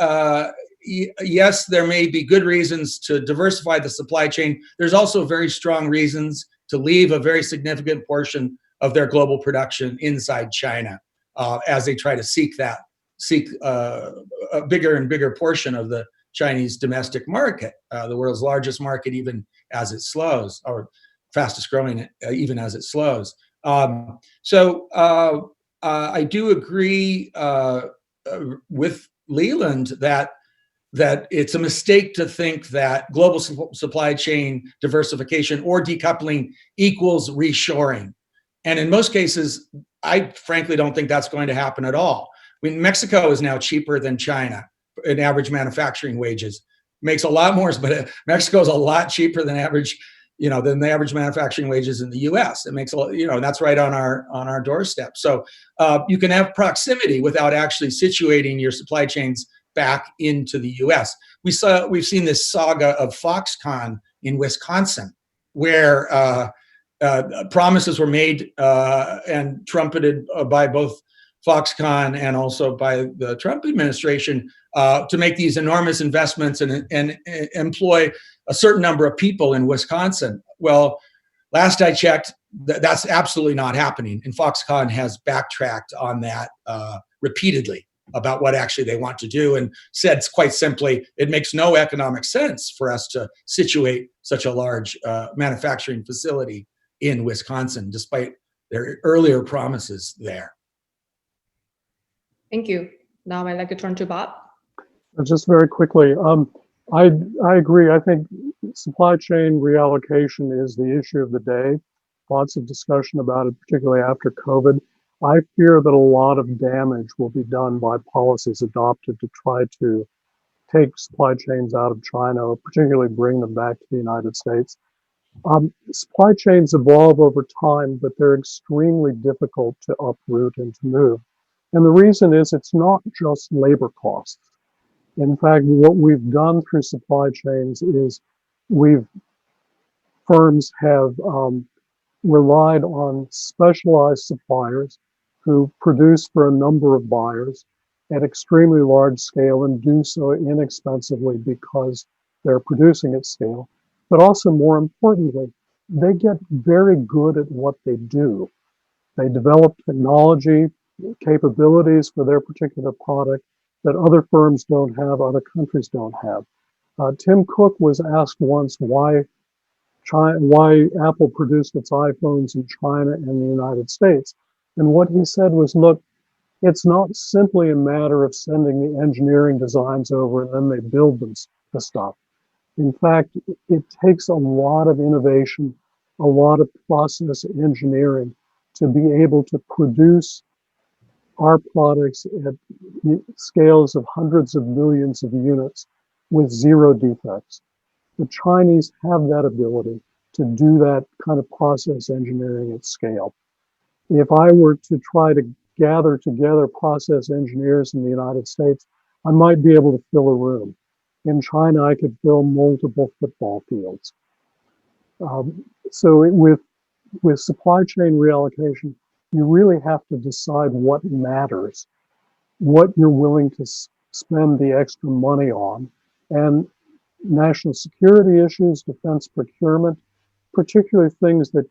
yes, there may be good reasons to diversify the supply chain. There's also very strong reasons to leave a very significant portion of their global production inside China as they try to seek a bigger and bigger portion of the Chinese domestic market, the world's largest market, even as it slows, or fastest growing, even as it slows. I do agree with Leland that it's a mistake to think that global supply chain diversification or decoupling equals reshoring. And in most cases, I frankly don't think that's going to happen at all. I mean, Mexico is now cheaper than China in average manufacturing wages. Makes a lot more, but Mexico is a lot cheaper than the average manufacturing wages in the U.S. It makes a lot, that's right on our doorstep. So you can have proximity without actually situating your supply chains back into the U.S. We've seen this saga of Foxconn in Wisconsin, where promises were made and trumpeted by both Foxconn and also by the Trump administration to make these enormous investments and employ a certain number of people in Wisconsin. Well, last I checked, that's absolutely not happening. And Foxconn has backtracked on that repeatedly about what actually they want to do, and said quite simply, it makes no economic sense for us to situate such a large manufacturing facility in Wisconsin, despite their earlier promises there. Thank you. Now I'd like to turn to Bob. Just very quickly, I agree. I think supply chain reallocation is the issue of the day. Lots of discussion about it, particularly after COVID. I fear that a lot of damage will be done by policies adopted to try to take supply chains out of China, or particularly bring them back to the United States. Supply chains evolve over time, but they're extremely difficult to uproot and to move. And the reason is it's not just labor costs. In fact, what we've done through supply chains is we've firms have relied on specialized suppliers who produce for a number of buyers at extremely large scale and do so inexpensively because they're producing at scale. But also, more importantly, they get very good at what they do. They develop technology capabilities for their particular product that other firms don't have, other countries don't have. Tim Cook was asked once why Apple produced its iPhones in China and the United States. And what he said was, look, it's not simply a matter of sending the engineering designs over and then they build the stuff. In fact, it takes a lot of innovation, a lot of process engineering to be able to produce our products at scales of hundreds of millions of units with zero defects. The Chinese have that ability to do that kind of process engineering at scale. If I were to try to gather together process engineers in the United States, I might be able to fill a room. In China, I could fill multiple football fields. So with supply chain reallocation, you really have to decide what matters, what you're willing to spend the extra money on, and national security issues, defense procurement, particularly things that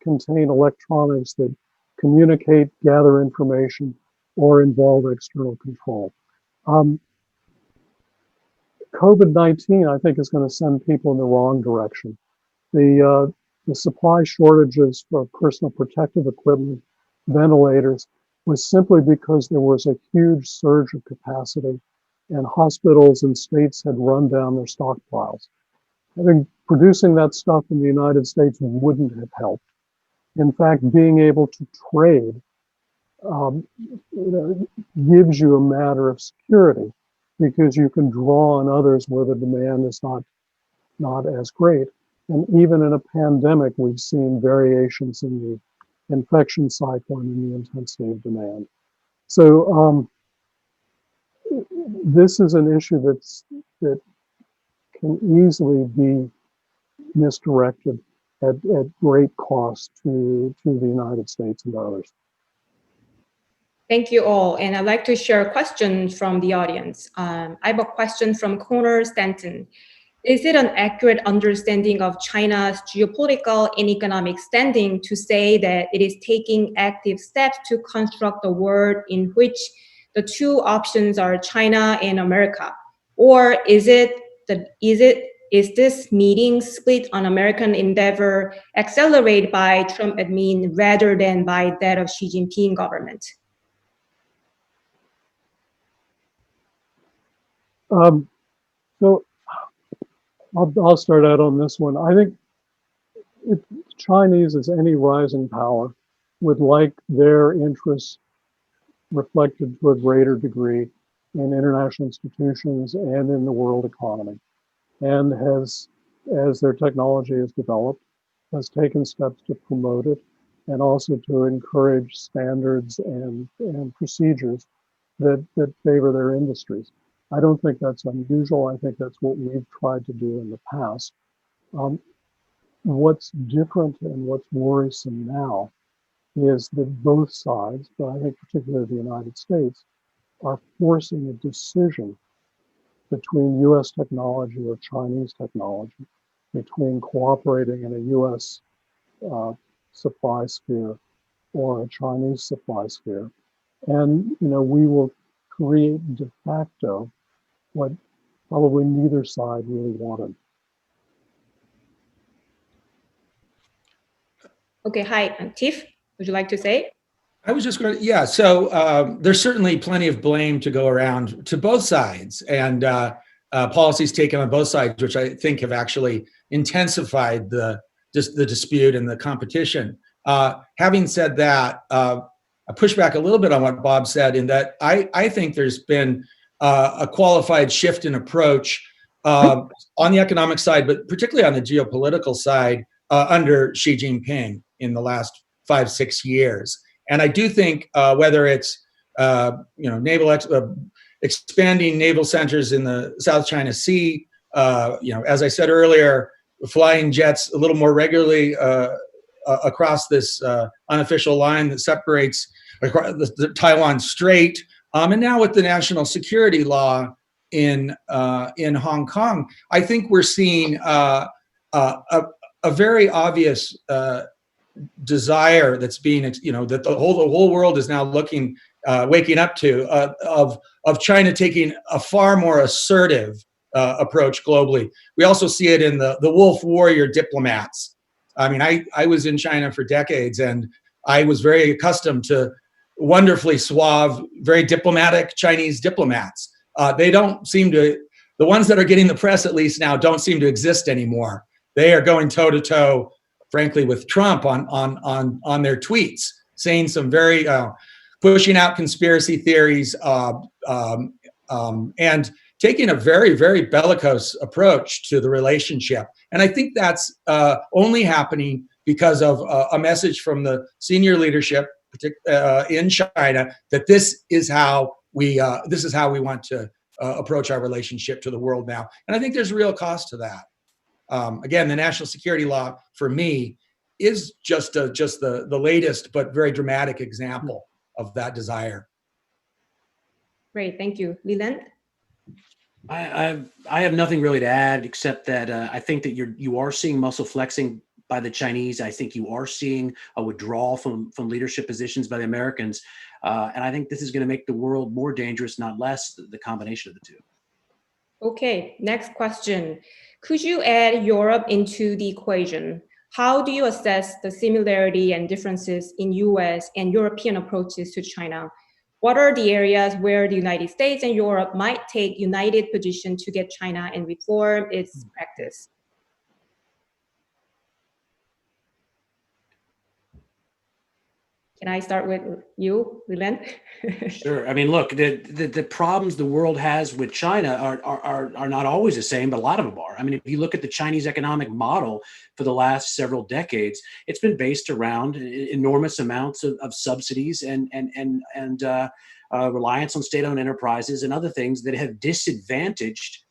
contain electronics that communicate, gather information, or involve external control. COVID-19, I think, is going to send people in the wrong direction. The supply shortages for personal protective equipment, ventilators, was simply because there was a huge surge of capacity and hospitals and states had run down their stockpiles. I think producing that stuff in the United States wouldn't have helped. In fact, being able to trade gives you a matter of security because you can draw on others where the demand is not as great. And even in a pandemic, we've seen variations in the infection cycle and in the intensity of demand. So this is an issue that can easily be misdirected at great cost to the United States and others. Thank you all. And I'd like to share a question from the audience. I have a question from Connor Stanton. Is it an accurate understanding of China's geopolitical and economic standing to say that it is taking active steps to construct a world in which the two options are China and America? Or is this meeting split on American endeavor accelerated by Trump admin rather than by that of Xi Jinping government? So I'll start out on this one. I think Chinese, as any rising power, would like their interests reflected to a greater degree in international institutions and in the world economy. And as their technology has developed, has taken steps to promote it and also to encourage standards and procedures that favor their industries. I don't think that's unusual. I think that's what we've tried to do in the past. What's different and what's worrisome now is that both sides, but I think particularly the United States, are forcing a decision between US technology or Chinese technology, between cooperating in a US supply sphere or a Chinese supply sphere. And we will create de facto what probably neither side really wanted. Okay, hi, Tiff, would you like to say? I was just going to, yeah. So there's certainly plenty of blame to go around to both sides, and policies taken on both sides, which I think have actually intensified the dispute and the competition. Having said that, I push back a little bit on what Bob said in that I think there's been a qualified shift in approach on the economic side, but particularly on the geopolitical side under Xi Jinping in the last 5-6 years. And I do think whether it's expanding naval centers in the South China Sea, as I said earlier, flying jets a little more regularly across this unofficial line that separates the Taiwan Strait, and now with the national security law in Hong Kong, I think we're seeing a very obvious desire that's being, that the whole world is now waking up to, of China taking a far more assertive approach globally. We also see it in the wolf warrior diplomats. I mean, I was in China for decades, and I was very accustomed to wonderfully suave, very diplomatic Chinese diplomats. They don't seem to, the ones that are getting the press at least now, don't seem to exist anymore. They are going toe to toe, frankly, with Trump on their tweets, saying some very pushing out conspiracy theories, and taking a very, very bellicose approach to the relationship. And I think that's only happening because of a message from the senior leadership in China that this is how we want to approach our relationship to the world now. And I think there's real cost to that. Again, the national security law for me is just the latest but very dramatic example of that desire. Great, thank you. Leland? I have nothing really to add except that I think that you are seeing muscle flexing by the Chinese. I think you are seeing a withdrawal from leadership positions by the Americans, and I think this is going to make the world more dangerous, not less. The combination of the two. Okay, next question. Could you add Europe into the equation? How do you assess the similarity and differences in US and European approaches to China? What are the areas where the United States and Europe might take united position to get China and reform its practice? Can I start with you, Leland? Sure. I mean, look, the problems the world has with China are not always the same, but a lot of them are. I mean, if you look at the Chinese economic model for the last several decades, it's been based around enormous amounts of subsidies and reliance on state-owned enterprises and other things that have disadvantaged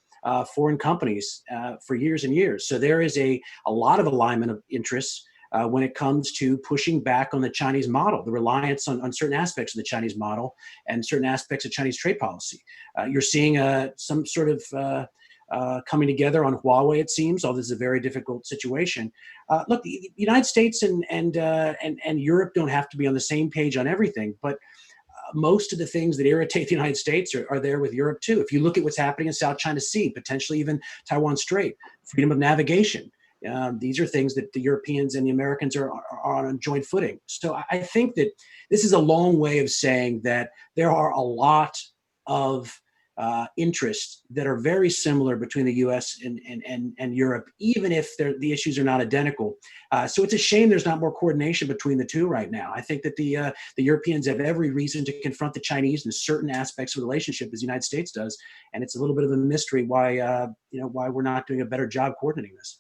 foreign companies for years and years. So there is a lot of alignment of interests when it comes to pushing back on the Chinese model, the reliance on certain aspects of the Chinese model and certain aspects of Chinese trade policy. You're seeing some sort of coming together on Huawei, it seems, although this is a very difficult situation. Look, the United States and Europe don't have to be on the same page on everything, but most of the things that irritate the United States are there with Europe too. If you look at what's happening in South China Sea, potentially even Taiwan Strait, freedom of navigation, these are things that the Europeans and the Americans are on a joint footing. So I think that this is a long way of saying that there are a lot of interests that are very similar between the U.S. and Europe, even if the issues are not identical. So it's a shame there's not more coordination between the two right now. I think that the Europeans have every reason to confront the Chinese in certain aspects of the relationship as the United States does, and it's a little bit of a mystery why we're not doing a better job coordinating this.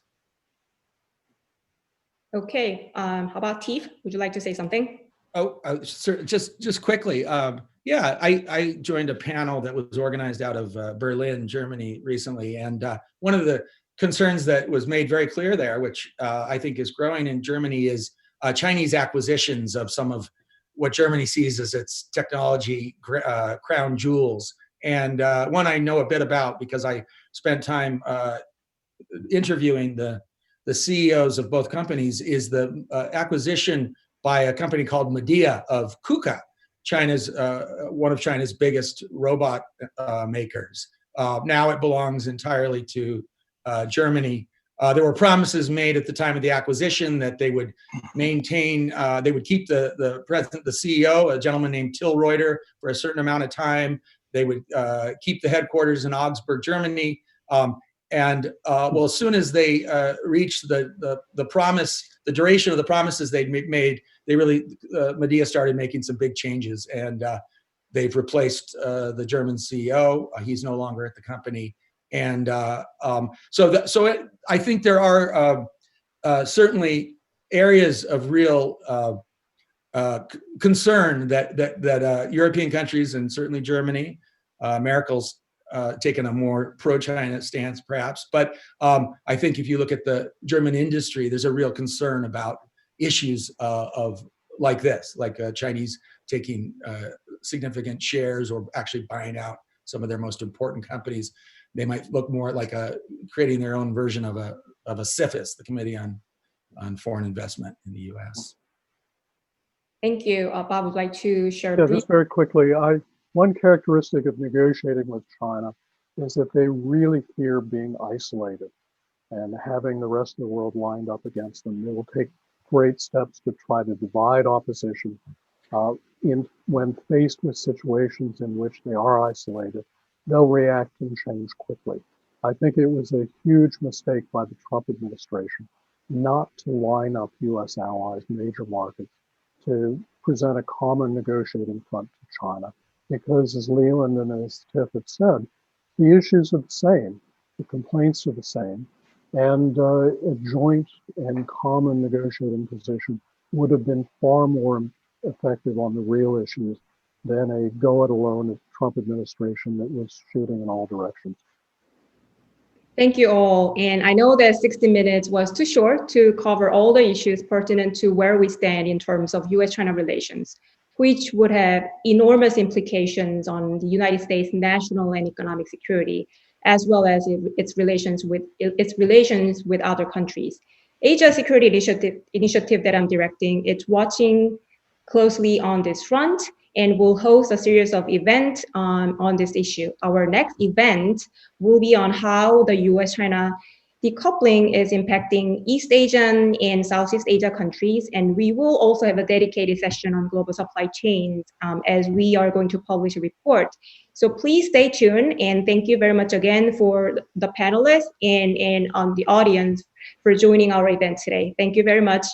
Okay, how about Tiff? Would you like to say something? Oh, just quickly. Yeah, I joined a panel that was organized out of Berlin, Germany recently. And one of the concerns that was made very clear there, which I think is growing in Germany, is Chinese acquisitions of some of what Germany sees as its technology crown jewels. And one I know a bit about because I spent time interviewing the CEOs of both companies, is the acquisition by a company called Medea of KUKA, one of China's biggest robot makers. Now it belongs entirely to Germany. There were promises made at the time of the acquisition that they would maintain, they would keep the president, the CEO, a gentleman named Till Reuter, for a certain amount of time. They would keep the headquarters in Augsburg, Germany. Well, as soon as they reached the promise, the duration of the promises they'd made, they really, Medea started making some big changes, and they've replaced the German CEO. He's no longer at the company. And I think there are certainly areas of real concern that European countries, and certainly Germany, Merkel's taken a more pro-China stance, perhaps. But I think if you look at the German industry, there's a real concern about issues of like this, like Chinese taking significant shares or actually buying out some of their most important companies. They might look more like creating their own version of a CFIUS, the Committee on Foreign Investment in the U.S. Thank you. Bob would like to share. Yeah, just very quickly, one characteristic of negotiating with China is that they really fear being isolated and having the rest of the world lined up against them. They will take great steps to try to divide opposition when faced with situations in which they are isolated. They'll react and change quickly. I think it was a huge mistake by the Trump administration not to line up U.S. allies, major markets, to present a common negotiating front to China. Because as Leland and as Tiff have said, the issues are the same, the complaints are the same, and a joint and common negotiating position would have been far more effective on the real issues than a go-it-alone of the Trump administration that was shooting in all directions. Thank you all. And I know that 60 minutes was too short to cover all the issues pertinent to where we stand in terms of US-China relations, which would have enormous implications on the United States' national and economic security, as well as its relations with other countries. Asia Security Initiative that I'm directing, it's watching closely on this front and will host a series of events on this issue. Our next event will be on how the US-China decoupling is impacting East Asian and Southeast Asia countries. And we will also have a dedicated session on global supply chains as we are going to publish a report. So please stay tuned, and thank you very much again for the panelists and on the audience for joining our event today. Thank you very much.